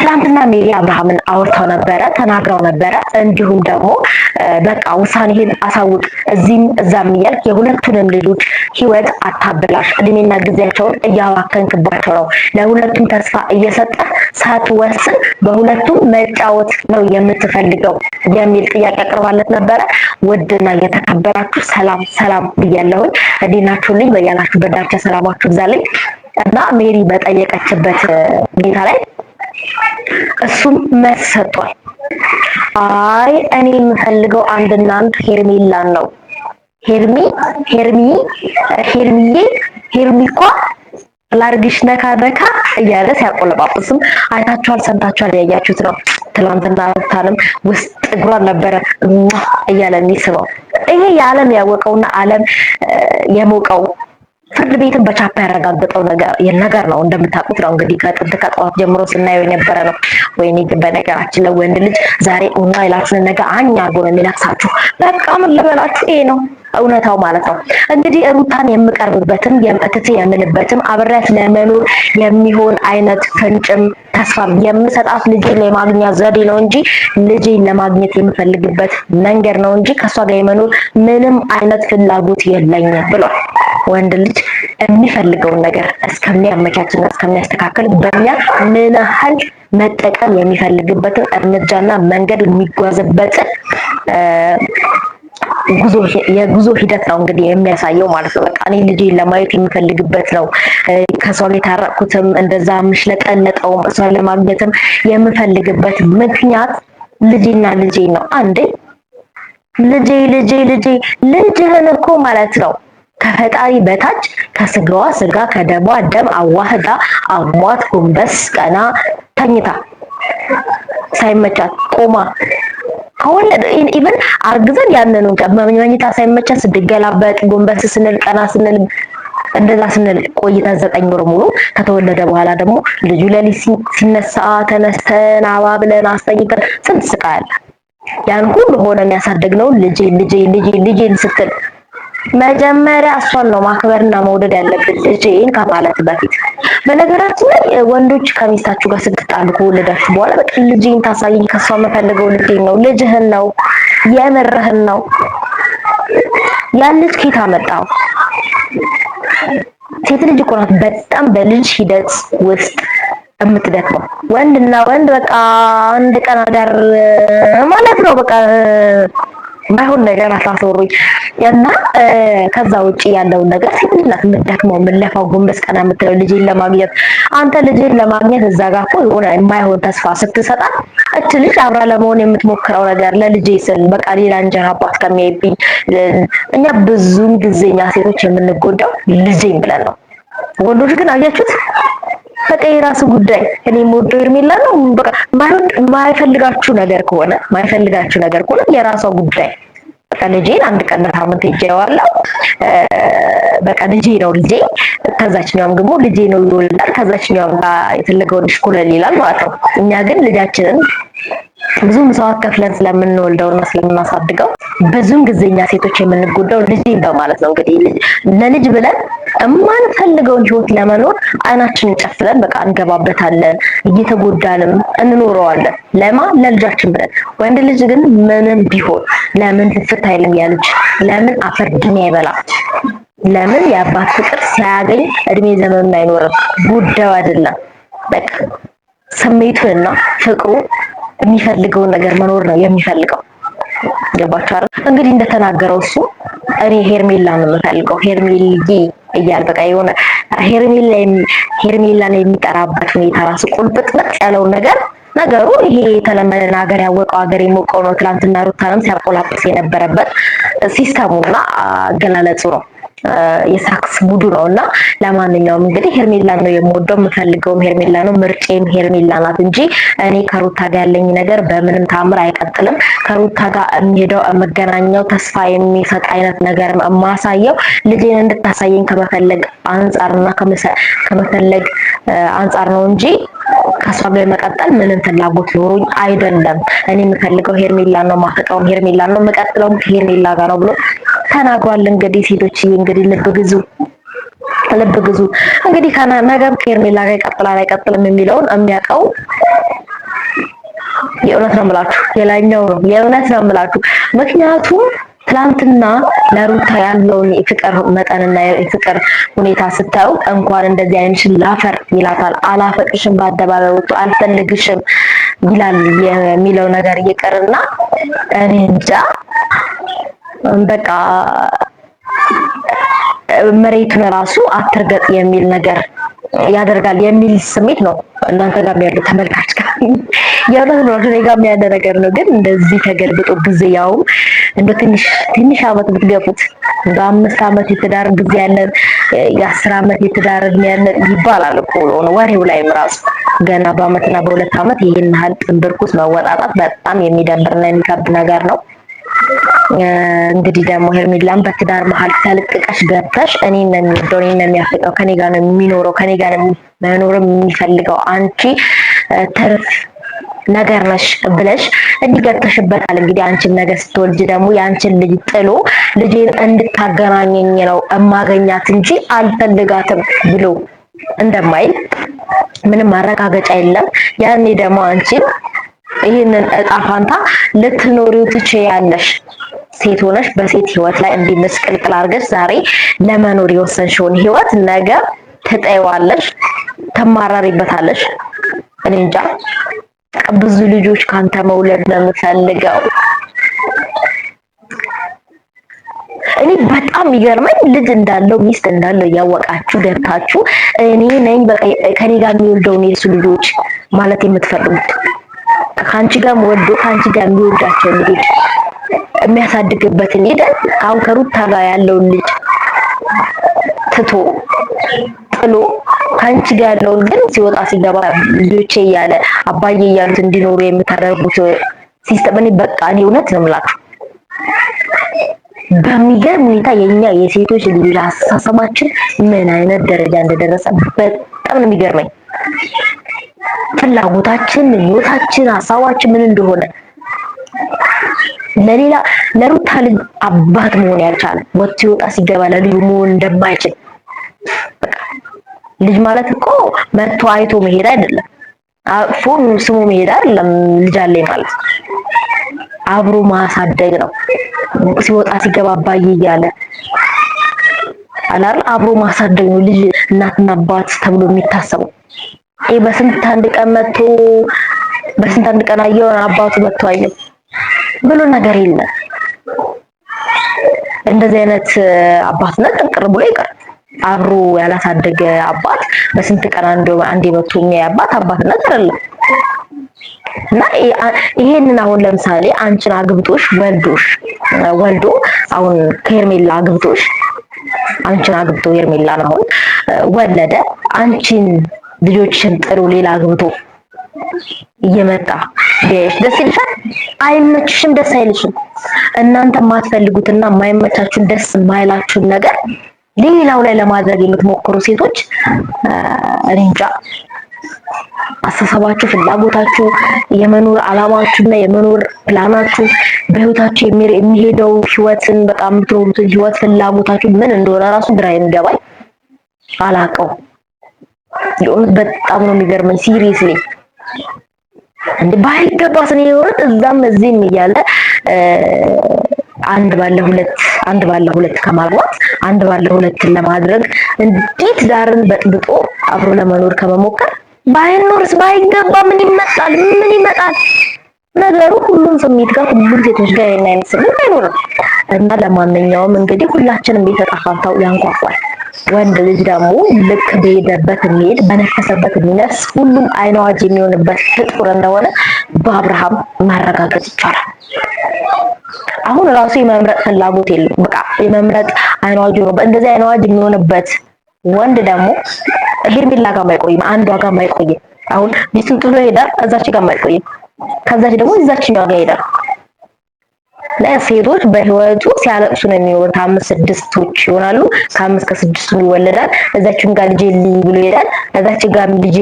ትላንትና ሜሪ አብርሃምን አውርተው ነበረ፣ ተናግረው ነበረ። እንዲሁም ደግሞ በቃ ውሳኔህን አሳውቅ እዚህም እዛም እያልክ የሁለቱንም ልጆች ህይወት አታበላሽ፣ እድሜና ጊዜያቸውን እያባከንክባቸው ነው፣ ለሁለቱም ተስፋ እየሰጠ ሳትወስን በሁለቱም መጫወት ነው የምትፈልገው የሚል ጥያቄ አቅርባለት ነበረ። ውድና የተከበራችሁ ሰላም ሰላም ብያለሁኝ። እንዴት ናችሁልኝ? በያላችሁበት ዳርቻ ሰላማችሁ ይብዛልኝ። እና ሜሪ በጠየቀችበት ሁኔታ ላይ እሱም መልስ ሰጥቷል። አይ እኔ የምፈልገው አንድና አንድ ሄርሜላን ነው። ሄርሚ እኮ ላርግሽ ነካ ነካ እያለ ሲያቆለጳጵስም አይታችኋል፣ ሰምታችኋል፣ ያያችሁት ነው። ትናንትና ሩታንም ውስጥ እግሯን ነበረ እያለ የሚስበው። ይሄ የዓለም ያወቀውና ዓለም የሞቀው ፍርድ ቤትን በቻፓ ያረጋገጠው ነገር ነው። እንደምታውቁት ነው እንግዲህ ከጥንት ከጠዋት ጀምሮ ስናየው የነበረ ነው። ወይኔ ግን በነገራችን ላይ ወንድ ልጅ ዛሬ ኡና ይላችሁን ነገር አኛ አርጎ ነው የሚለቅሳችሁ። በቃ ምን ልበላችሁ፣ ይሄ ነው እውነታው ማለት ነው። እንግዲህ ሩታን የምቀርብበትም የምእትቴ የምልበትም አብሬያት ለመኖር የሚሆን አይነት ፍንጭም ተስፋም የምሰጣት ልጄን ለማግኛ ዘዴ ነው እንጂ ልጄን ለማግኘት የምፈልግበት መንገድ ነው እንጂ ከሷ ጋር የመኖር ምንም አይነት ፍላጎት የለኝም ብሏል። ወንድ ልጅ የሚፈልገውን ነገር እስከሚያመቻችና እስከሚያስተካክል በእኛ ምን ያህል መጠቀም የሚፈልግበትን እርምጃና መንገድ የሚጓዝበትን የጉዞ ሂደት ነው እንግዲህ የሚያሳየው ማለት ነው። በቃ እኔ ልጄን ለማየት የምፈልግበት ነው። ከሷ ጋር የታረቅኩትም እንደዛ ምሽለጠለጠውም እሷን ለማግኘትም የምፈልግበት ምክንያት ልጄና ልጄ ነው። አንዴ ልጅህን እኮ ማለት ነው ከፈጣሪ በታች ከስጋዋ ስጋ ከደሟ ደም አዋህዳ አሟት ጎንበስ ቀና ተኝታ ሳይመቻት ቆማ ከወለደ ኢቭን አርግዘን ያንኑ መኝታ ሳይመቻት ስትገላበጥ ጎንበስ ስንል ቀና ስንል እንደዛ ስንል ቆይተን 9 ወር ሙሉ ከተወለደ በኋላ ደግሞ ልጁ ለሊት ሲነሳ ተነስተን አባብለን አስተኝተን ስንት ስቃይ አለ። ያን ሁሉ ሆነን ያሳደግነው ልጄን ስትል መጀመሪያ እሷን ነው ማክበርና መውደድ ያለብን ልጄን ከማለት በፊት። በነገራችን ላይ ወንዶች ከሚስታችሁ ጋር ስትጣሉ ከወለዳችሁ በኋላ በቃ ልጄን ታሳየኝ፣ ከሷ የምፈልገው ልጄን ነው። ልጅህን ነው፣ የምርህን ነው። ያን ልጅ ከየት አመጣው? ሴት ልጅ እኮ ናት በጣም በልጅ ሂደት ውስጥ የምትደክመው። ወንድና ወንድ በቃ አንድ ቀን አዳር ማለት ነው። በቃ ባይሆን ነገር አታስወሩኝ እና ከዛ ውጪ ያለውን ነገር ሴት ልጅ ናት የምትደክመው፣ የምትለፋው፣ ጎንበስ ቀና የምትለው ልጄን ለማግኘት። አንተ ልጄን ለማግኘት እዛ ጋር እኮ የሆነ የማይሆን ተስፋ ስትሰጣት እች ልጅ አብራ ለመሆን የምትሞክረው ነገር ለልጄ ስል በቃ ሌላ እንጀራ አባት ከሚያይብኝ። እኛ ብዙም ጊዜኛ ሴቶች የምንጎዳው ልጄን ብለን ነው። ወንዶች ግን አያችሁት በቃ የራሱ ጉዳይ። እኔ ሞዶ ሄርሜላ ነው በቃ ማይፈልጋችሁ ነገር ከሆነ የራሷ ጉዳይ። በቃ ልጄን አንድ ቀን በሳምንት ሄጄዋለሁ። በቃ ልጄ ነው ልጄ። ከዛችኛውም ደግሞ ልጄ ነው ይወልዳል። ከዛችኛውም ጋር የፈለገውን ሽኩለል ይላል ማለት ነው። እኛ ግን ልጃችንን ብዙ መስዋዕት ከፍለን ስለምንወልደውና ስለምናሳድገው ብዙም ጊዜኛ ሴቶች የምንጎዳው ልጄን በማለት ነው። እንግዲህ ለልጅ ብለን የማንፈልገውን ህይወት ለመኖር አይናችንን ጨፍለን በቃ እንገባበታለን፣ እየተጎዳንም እንኖረዋለን። ለልጃችን ብለን። ወንድ ልጅ ግን ምንም ቢሆን ለምን ፍትፍት አይልም? ያ ልጅ ለምን አፈር ድሜ አይበላም? ለምን የአባት ፍቅር ሲያገኝ እድሜ ዘመኑን አይኖርም? ጉዳዩ አይደለም። በቃ ስሜቱና ፍቅሩ የሚፈልገውን ነገር መኖር ነው የሚፈልገው። ገባችሁ አይደል? እንግዲህ እንደተናገረው እሱ እኔ ሄርሜላ ነው የምፈልገው፣ ሄርሜልዬ እያለ በቃ የሆነ ሄርሜላን የሚጠራበት ሁኔታ ራሱ ቁልጥጥ ያለው ነገሩ ይሄ የተለመደ ሀገር ያወቀው ሀገር የሞቀው ነው። ትላንትና ሩታንም ሲያቆላጵስ የነበረበት ሲስተሙና አገላለጹ ነው። የሳክስ ሙዱ ነውና ለማንኛውም እንግዲህ ሄርሜላ ነው የምወደው፣ የምፈልገውም ሄርሜላ ነው፣ ምርጬም ሄርሜላ ናት እንጂ እኔ ከሩታ ጋር ያለኝ ነገር በምንም ታምር አይቀጥልም። ከሩታ ጋር የሚሄደው መገናኛው ተስፋ የሚሰጥ አይነት ነገር ማሳየው ልጄን እንድታሳየኝ ከመፈለግ አንጻርና ከመፈለግ አንጻር ነው እንጂ ከሷ ጋር መቀጠል ምንም ፍላጎት ኖሮኝ አይደለም። እኔ የምፈልገው ሄርሜላ ነው፣ ማፈቀውም ሄርሜላ ነው፣ መቀጥለውም ሄርሜላ ጋር ነው ብሎ ተናግሯል። እንግዲህ ሴቶች እንግዲህ ልብ ግዙ እንግዲህ ነገም ከሄርሜላ ጋር ይቀጥላል አይቀጥልም የሚለውን የሚያውቀው የእውነት ነው የምላችሁ፣ የላይኛው ነው የእውነት ነው የምላችሁ። ምክንያቱም ትላንትና ለሩታ ያለውን የፍቅር መጠንና የፍቅር ሁኔታ ስታዩ እንኳን እንደዚህ አይንሽን ላፈር ይላታል። አላፈቅሽም በአደባባይ ወጥቶ አልፈልግሽም ይላል የሚለው ነገር ይቅርና እኔ እንጃ በቃ መሬቱን ራሱ አትርገጥ የሚል ነገር ያደርጋል የሚል ስሜት ነው እናንተ ጋር ያለው ተመልካች ጋር የእውነት ነው እኔ ጋር ያለ ነገር ነው። ግን እንደዚህ ተገልብጦ ጊዜ ያው እንደ ትንሽ አመት ብትገፉት በ5 አመት የትዳር ጊዜ ያለን የ10 አመት የትዳር እድሜ ያለን ይባላል እኮ ነው ወሬው ላይም ራሱ ገና በአመትና በ2 አመት ይሄን ያህል ጥንብርኩስ መወጣጣት በጣም የሚደብርና የሚከብድ ነገር ነው። እንግዲህ ደግሞ ሄርሜላን በትዳር መሀል ተልቅቀሽ ገብተሽ እኔን ነው የሚወደው እኔን ነው የሚያፈቅረው ከኔ ጋር ነው የሚኖረው ከኔ ጋር ነው መኖር የሚፈልገው አንቺ ተርፍ ነገር ነሽ ብለሽ እንዲገብተሽበታል። እንግዲህ አንቺም ነገ ስትወልጂ ደግሞ ያንቺን ልጅ ጥሎ ልጄን እንድታገናኘኝ ነው እማገኛት እንጂ አልፈልጋትም ብሎ እንደማይል ምንም ማረጋገጫ የለም። ያኔ ደግሞ አንቺም ይህንን እጣ ፋንታ ልትኖሪው ትችያለሽ። ሴት ሆነሽ በሴት ህይወት ላይ እንዲህ ምስቅልቅል አድርገሽ ዛሬ ለመኖር የወሰንሽውን ህይወት ነገ ትጠይዋለሽ፣ ትማራሪበታለሽ። እኔ እንጃ ብዙ ልጆች ካንተ መውለድ ነው የምፈልገው። እኔ በጣም የሚገርመኝ ልጅ እንዳለው ሚስት እንዳለው እያወቃችሁ ገብታችሁ እኔ ነኝ በቃ ከኔ ጋር የሚወልደውን የሱ ልጆች ማለት የምትፈልጉት ከአንቺ ጋር ወልዶ ከአንቺ ጋር የሚወልዳቸው ልጆች የሚያሳድግበትን ሄደን አሁን ከሩታ ጋር ያለውን ልጅ ትቶ ጥሎ ከአንቺ ጋር ያለውን ግን ሲወጣ ሲገባ ልጆቼ እያለ አባዬ እያሉት እንዲኖሩ የምታደርጉት ሲስተም እኔ በቃ እኔ እውነት ነው የምላችሁ በሚገርም ሁኔታ የኛ የሴቶች ልጆች አስተሳሰባችን ምን አይነት ደረጃ እንደደረሰ በጣም ነው የሚገርመኝ። ፍላጎታችን፣ ምኞታችን፣ ሀሳባችን ምን እንደሆነ ለሩታ ልጅ አባት መሆን ያልቻለ ወጥቶ ይወጣ ሲገባ ለልጁ መሆን እንደማይችል ልጅ ማለት እኮ መጥቶ አይቶ መሄድ አይደለም፣ አቅፎ ስሙ መሄድ አይደለም። ልጅ አለኝ ማለት አብሮ ማሳደግ ነው። ሲወጣ ሲገባ አባዬ እያለ አላል አብሮ ማሳደግ ነው ልጅ እናትና አባት ተብሎ የሚታሰበው። በስንት አንድ ቀን መጥቶ በስንት አንድ ቀን አየው አባቱ መጥቶ አየው ብሎ ነገር የለም። እንደዚህ አይነት አባትነት ጥንቅር ብሎ ይቀር። አብሮ ያላሳደገ አባት በስንት ቀን አንዴ መጥቶ የሚያይ አባትነት አይደለም። እና ይሄንን አሁን ለምሳሌ አንቺን አግብቶሽ ወልዶ አሁን ከሄርሜላ አግብቶሽ አንቺን አግብቶ ሄርሜላን አሁን ወለደ። አንቺን ልጆችን ጥሩ ሌላ አግብቶ እየመጣ ደስ ይልሻል? አይመችሽም? ደስ አይልሽም? እናንተ የማትፈልጉትና የማይመቻችሁን ደስ የማይላችሁን ነገር ሌላው ላይ ለማድረግ የምትሞክሩ ሴቶች እኔ እንጃ አስተሳሰባችሁ፣ ፍላጎታችሁ፣ የመኖር አላማችሁና የመኖር ፕላናችሁ በህይወታችሁ የሚሄደው ህይወትን በጣም የምትኖሩትን ህይወት ፍላጎታችሁ ምን እንደሆነ ራሱ ግራ የሚገባኝ አላውቀው። የእውነት በጣም ነው የሚገርመኝ። ሲሪየስሊ እንደ ባይገባስ ነው የወጥ እዛም እዚህም እያለ አንድ ባለ ሁለት ከማግባት አንድ ባለ ሁለት ለማድረግ እንዴት ዳርን በጥብጦ አብሮ ለመኖር ከመሞከር ባይኖርስ ባይገባ ምን ይመጣል? ምን ይመጣል? ነገሩ ሁሉም ስሜት ጋር ሁሉም ሴቶች ጋር የኔ አይነት ስሜት አይኖርም። እና ለማንኛውም እንግዲህ ሁላችንም ቤት ተጣፋታው ያንኳኳል። ወንድ ልጅ ደግሞ ልክ በሄደበት የሚሄድ በነፈሰበት የሚነፍስ ሁሉም አይን አዋጅ የሚሆንበት ፍጡር እንደሆነ በአብርሃም ማረጋገጥ ይቻላል። አሁን ራሱ የመምረጥ ፍላጎት የለም። በቃ የመምረጥ አይን አዋጅ ነው። እንደዚህ አይን አዋጅ የሚሆንበት ወንድ ደግሞ ሄርሜላ ጋር ማይቆይም፣ አንዷ ጋር ማይቆይም። አሁን ሚስቱን ጥሎ ይሄዳል፣ እዛች ጋር ማይቆይም፣ ከዛች ደግሞ እዛችኛው ጋር ይሄዳል። ለሴቶች በህይወቱ ሲያለቅሱ ነው የሚኖሩት። 5-6ቶች ይሆናሉ። ከ5 ከ6 ይወለዳል። እዛችም ጋር ልጄ ብሎ ይሄዳል። እዛች ጋር ልጄ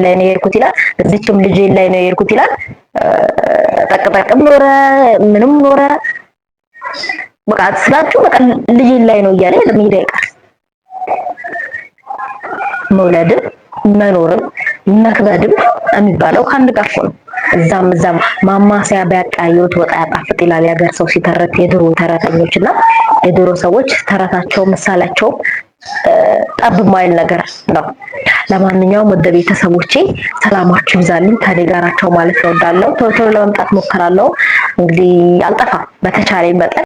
ላይ ነው የሄድኩት ይላል። እዚችም ልጄ ላይ ነው የሄድኩት ይላል። ጠቅጠቅም ኖረ ምንም ኖረ በቃ ስላችሁ በቃ ልጄ ላይ ነው እያለ ለሚሄድ አይቀር። መውለድም መኖርም መክበድም የሚባለው ከአንድ ጋር ነው። እዛም ማማሰያ ቢያቃዩት ወጣ ያጣፍጥ ይላል የሀገር ሰው ሲተረት። የድሮ ተረተኞች እና የድሮ ሰዎች ተረታቸው ምሳሌያቸው ጠብ ማይል ነገር ነው። ለማንኛውም ወደ ቤተሰቦቼ ሰላማችሁ ይብዛልኝ። ከኔ ጋራቸው ማለት እወዳለሁ። ቶሎ ቶሎ ለመምጣት ሞክራለሁ። እንግዲህ አልጠፋም በተቻለኝ መጠን